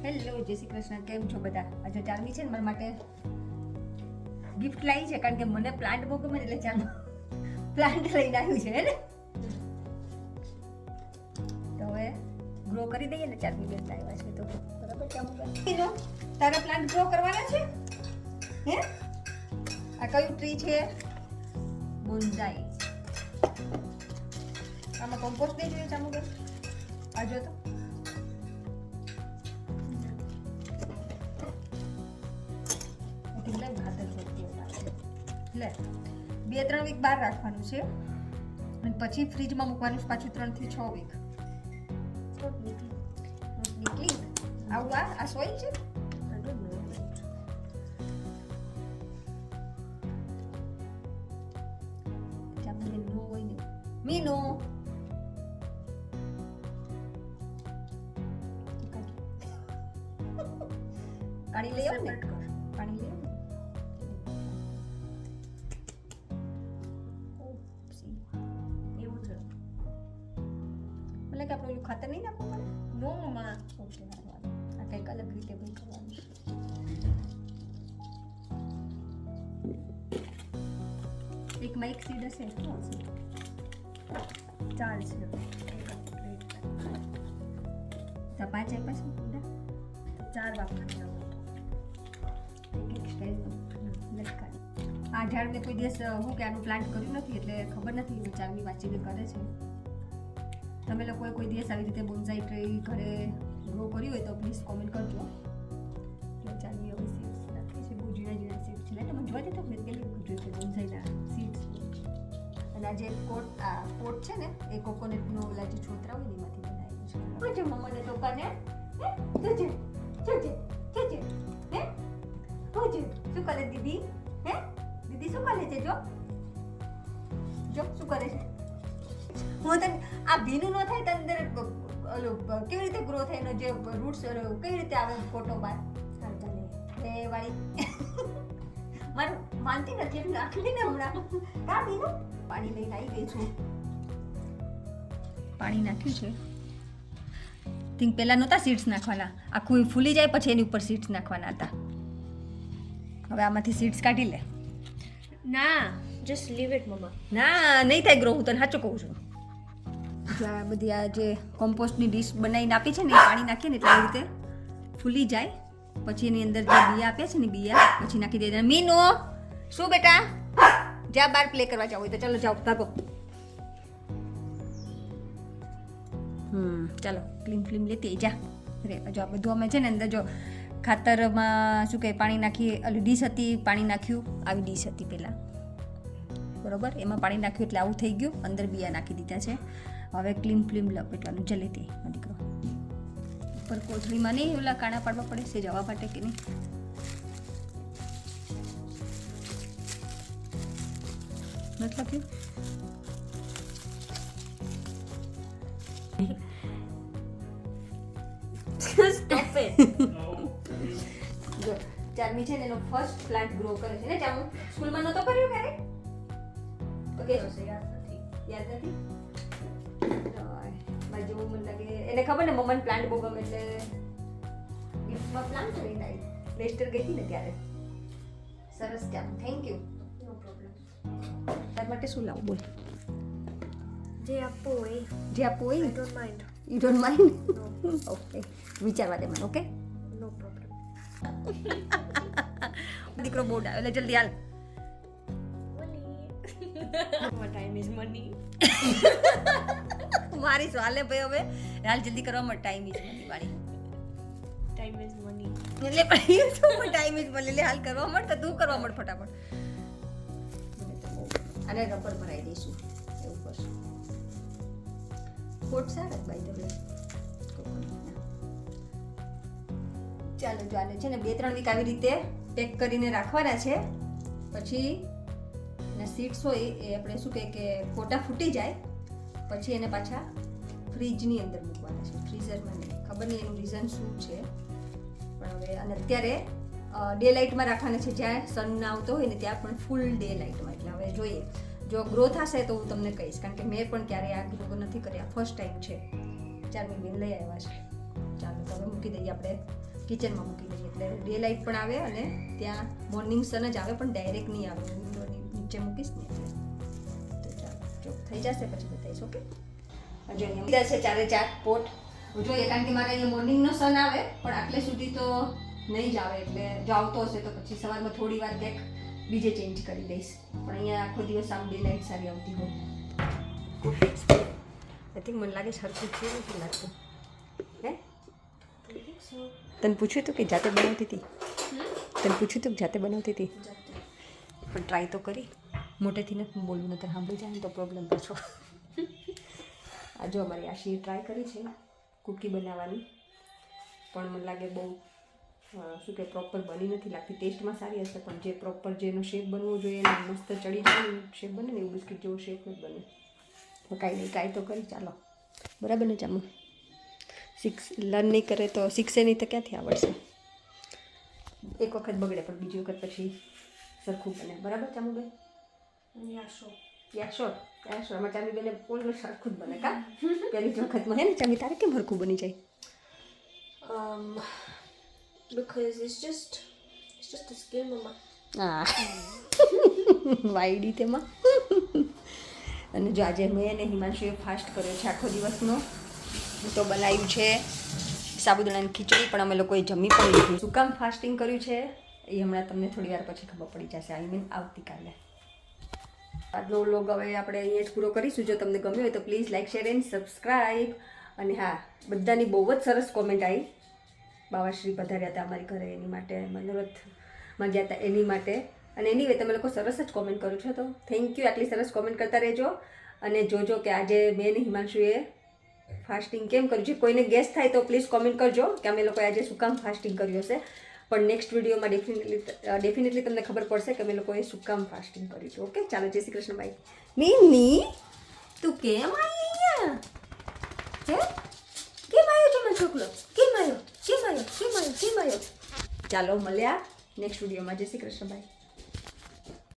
Hello, જય શ્રી કૃષ્ણ. કેમ છો બધા? આજે ચાર્મી છે ને મારા માટે ગિફ્ટ લાવી છે, કારણ કે મને પ્લાન્ટ બહુ ગમે એટલે ચાલો પ્લાન્ટ લઈને આવ્યું છે ને. તો હવે ગ્રો કરી દઈએ ને. ચાર્મી બેન લાવ્યા છે તો બરાબર. ચાલો તારા પ્લાન્ટ ગ્રો કરવાના છે હે? આ કયું ટ્રી છે? બોન્સાઈ. આમાં કમ્પોસ્ટ નહીં જોઈએ ચામુ બેન? આ જો તો લે 2-3 વીક બહાર રાખવાનું છે અને પછી ફ્રીજમાં મૂકવાનું છે પાછું 3 થી 6 વીક. નીકળી આવું આ સોઈલ છે. મીનો પાણી લઈ આવ ને. પાણી લઈ આવ. કે આપણે ઓલું ખાતર નહીં નાખવું પડે? નો માં ઓકે, આ કંઈક અલગ રીતે બી કરવાનું છે. એકમાં એક સીડ હશે, 4 છે. તો 5 આપ્યા છે ને, 4 વાપરવાના. એક સ્ટાઈલ લટકાવી. આ ઝાડને કોઈ દિવસ હું કે આનું પ્લાન્ટ કર્યું નથી એટલે ખબર નથી. ચારની વાંચીને કરે છે. તમે લોકોએ કોઈ દિવસ આવી રીતે બોન્સાઈ ટ્રી ઘરે ગ્રો કર્યું હોય તો પ્લીઝ કોમેન્ટ કરજો. ચાલી હવે સીડ્સ નાખી છે, બહુ ઝીણા સીડ્સ છે. એટલે મને જોવા જતો મેં કેટલી વખત જોયું છે બોન્સાઈના સીડ્સ. અને આ જે પોટ છે ને એ કોકોનટનો ઓલા જે છોતરા હોય ને એમાંથી બનાવેલું છે. જોજે મમ્માને ટોકાને જોજે જોજે જોજે હે જોજે શું કરે દીદી? હે દીદી શું કરે છે? જો શું કરે છે? હું તને આ ભીનું ન થાય તો અંદર ઓલો કેવી રીતે ગ્રો થાય એનો જે રૂટ્સ કેવી રીતે આવે ફોટો બહાર ચાલે એ વાળી મારું માનતી નથી એટલે નાખી ને હમણાં. કા ભીનું પાણી લઈને આવી ગઈ છું. પાણી નાખ્યું છે. થિંક પહેલાં નહોતા સીડ્સ નાખવાના. આખું ફૂલી જાય પછી એની ઉપર સીડ્સ નાખવાના હતા. હવે આમાંથી સીડ્સ કાઢી લે. ના, જસ્ટ લીવ ઇટ મમ્મા. ના નહીં થાય ગ્રો. હું તને સાચું કહું છું. આ બધી આ જે કોમ્પોસ્ટની ડીશ બનાવીને આપી છે ને એ પાણી નાખીએ ને એટલે એ રીતે ફૂલી જાય. પછી એની અંદર જે બિયા આપ્યા છે ને બિયા પછી નાખી દે. મીનો શું બેટા? જા બહાર પ્લે કરવા જાવ હોય તો ચાલો જાઓ, ભાગો. ચાલો ક્લીન ફ્લીમ લેતી જા રે. જો આ બધું અમે છે ને અંદર જો ખાતરમાં શું કહે પાણી નાખીએ. ઓલી ડીશ હતી પાણી નાખ્યું. આવી ડીશ હતી પહેલાં બરોબર. એમાં પાણી નાખ્યું એટલે આવું થઈ ગયું. અંદર બિયા નાખી દીધા છે. હવે ક્લીન ફ્લીમ લપેટવાનું જલ્દીથી દીકરો. ઉપર કોથળીમાં નહીં ઓલા કાણા પાડવા પડે છે જવા માટે કે નહીં? નથી લખ્યું? Stop it. જો ચાર્મી છે ને એનો ફર્સ્ટ પ્લાન્ટ ગ્રો કરે છે ને. ચામુ સ્કૂલમાં નહોતો કર્યો ક્યારે? ઓકે યાદ નથી. જેવું મને લાગે એને ખબર ને મમ્માને પ્લાન્ટ બહુ ગમે એટલે ગિફ્ટમાં પ્લાન્ટ લઈને આવી. લેસ્ટર ગઈ હતી ને ત્યારે. સરસ ચામ, થેન્ક યુ. No problem. તાર માટે શું લાવું બોલ? જે આપો એ. જે આપવું હોય I don't mind. You don't mind? No. Okay, વિચારવા દે મને. Okay No problem. દીકરો બોર્ડ આવે એટલે જલ્દી હાલ. My time is money. મારી સવાલે ભાઈ હવે હાલ જલ્દી કરવામાં ટાઈમ ઇઝ મની વાળી. Time is money. એટલે પણ શું ટાઈમ ઇઝ મની એટલે હાલ કરવા મળ તો તું કરવા મળ ફટાફટ. અને રબર ભરાઈ દઈશું એવું કરશું. કોટ સારા બાય ધ વે. ચાલો જો આને છે ને 2-3 વીક આવી રીતે પેક કરીને રાખવાના છે. પછી એના સીડ્સ હોય એ આપણે શું કહે કે ફોટા ફૂટી જાય પછી એને પાછા ફ્રીજની અંદર મૂકવાના છે, ફ્રીઝરમાં નહીં. ખબર નહીં એનું રીઝન શું છે પણ હવે. અને અત્યારે ડે લાઇટમાં રાખવાના છે. જ્યાં સન આવતો હોય ને ત્યાં પણ ફૂલ ડે લાઇટમાં. એટલે હવે જોઈએ જો ગ્રો થશે તો હું તમને કહીશ, કારણ કે મેં પણ ક્યારેય આ ગ્રો નથી કર્યા. ફર્સ્ટ ટાઈમ છે. ચાર્મી બેન લઈ આવ્યા છે. ચાલો તો હવે મૂકી દઈએ આપણે કિચનમાં મૂકી દઈએ એટલે ડે લાઇટ પણ આવે અને ત્યાં મોર્નિંગ સન જ આવે પણ ડાયરેક્ટ નહીં આવે. વિન્ડોની નીચે મૂકીશ ને એટલે તો ચાલો જો થઈ જશે પછી બતાવીશ. ઓકે હજુ અહીંયા છે 4 પોટ જોઈએ કારણ કે મારે અહીંયા મોર્નિંગનો સન આવે પણ આટલે સુધી તો નહીં જ આવે એટલે જો આવતો હશે તો પછી સવારમાં થોડી વાર ક્યાંક બીજે ચેન્જ કરી દઈશ પણ અહીંયા આખો દિવસ આમ ડે લાઇટ સારી આવતી હોય. આઈ થિંક મને લાગે સરખું છે નથી લાગતું. હે તને પૂછ્યું હતું કે જાતે બનાવતી હતી? તને પૂછ્યું હતું કે જાતે બનાવતી હતી? પણ ટ્રાય તો કરી. મોટેથી નથી બોલવું નતર સાંભળી જાય ને તો પ્રોબ્લેમ પાછો. આ જો અમારી આશીએ ટ્રાય કરી છે કૂકી બનાવવાની પણ મને લાગે બહુ શું કે પ્રોપર બની નથી લાગતી. ટેસ્ટમાં સારી હશે પણ જે પ્રોપર જેનો શેપ બનવો જોઈએ એને મસ્ત ચડી જાય શેપ બને ને એવું બિસ્કિટ જેવો શેપ જ બને. કાંઈ નહીં ટ્રાય તો કરી ચાલો બરાબર ને ચામુ. લર્ન નહીં કરે તો શીખશે નહીં તો ક્યાંથી આવડશે. એક વખત બગડે પણ બીજી વખત પછી સરખું બને. બરાબર ચામુબેન? યા શ્યોર આમાં ચામીબેને ઓલવેઝ સરખું જ બને કા પહેલી જ વખતમાં હે ને ચામી? તારે કેમ સરખું બની જાય? Because it's just a skill, mama. હા વાયડી તેમાં. અને જો આજે મેં અને હિમાંશુએ ફાસ્ટ કર્યો છે આખો દિવસનો. તો બનાવ્યું છે સાબુદાણાની ખીચડી પણ અમે લોકોએ જમી પણ લીધું. શું કામ ફાસ્ટિંગ કર્યું છે એ હમણાં તમને થોડી વાર પછી ખબર પડી જશે. આઈ મીન આવતીકાલે. આજનો વ્લોગ હવે આપણે અહીંયા જ પૂરો કરીશું. જો તમને ગમ્યું હોય તો please like share and subscribe. અને હા બધાની બહુ જ સરસ કોમેન્ટ આવી. બાવાશ્રી પધાર્યા હતા અમારી ઘરે એની માટે, મનોરથમાં ગયા હતા એની માટે. અને એની વે તમે લોકો સરસ જ કોમેન્ટ કરો છો તો થેન્ક યુ. આટલી સરસ કોમેન્ટ કરતા રહેજો અને જોજો કે આજે મેં ને હિમાંશુએ ફાસ્ટિંગ કેમ કર્યું છે. કોઈને ગેસ થાય તો પ્લીઝ કોમેન્ટ કરજો કે અમે લોકોએ આજે શું કામ ફાસ્ટિંગ કર્યું હશે. પણ નેક્સ્ટ વિડીયોમાં ડેફિનેટલી તમને ખબર પડશે કે અમે લોકોએ શું કામ ફાસ્ટિંગ કર્યું છે. ઓકે ચાલો જય શ્રી કૃષ્ણ બાઈ. મિની તું કેમ આવી અહીંયા? હે કેમ આવ્યો છો મારો છોકરો? કેમ આવ્યો? ચાલો મળ્યા નેક્સ્ટ વિડીયોમાં. જય શ્રી કૃષ્ણ બાઈ.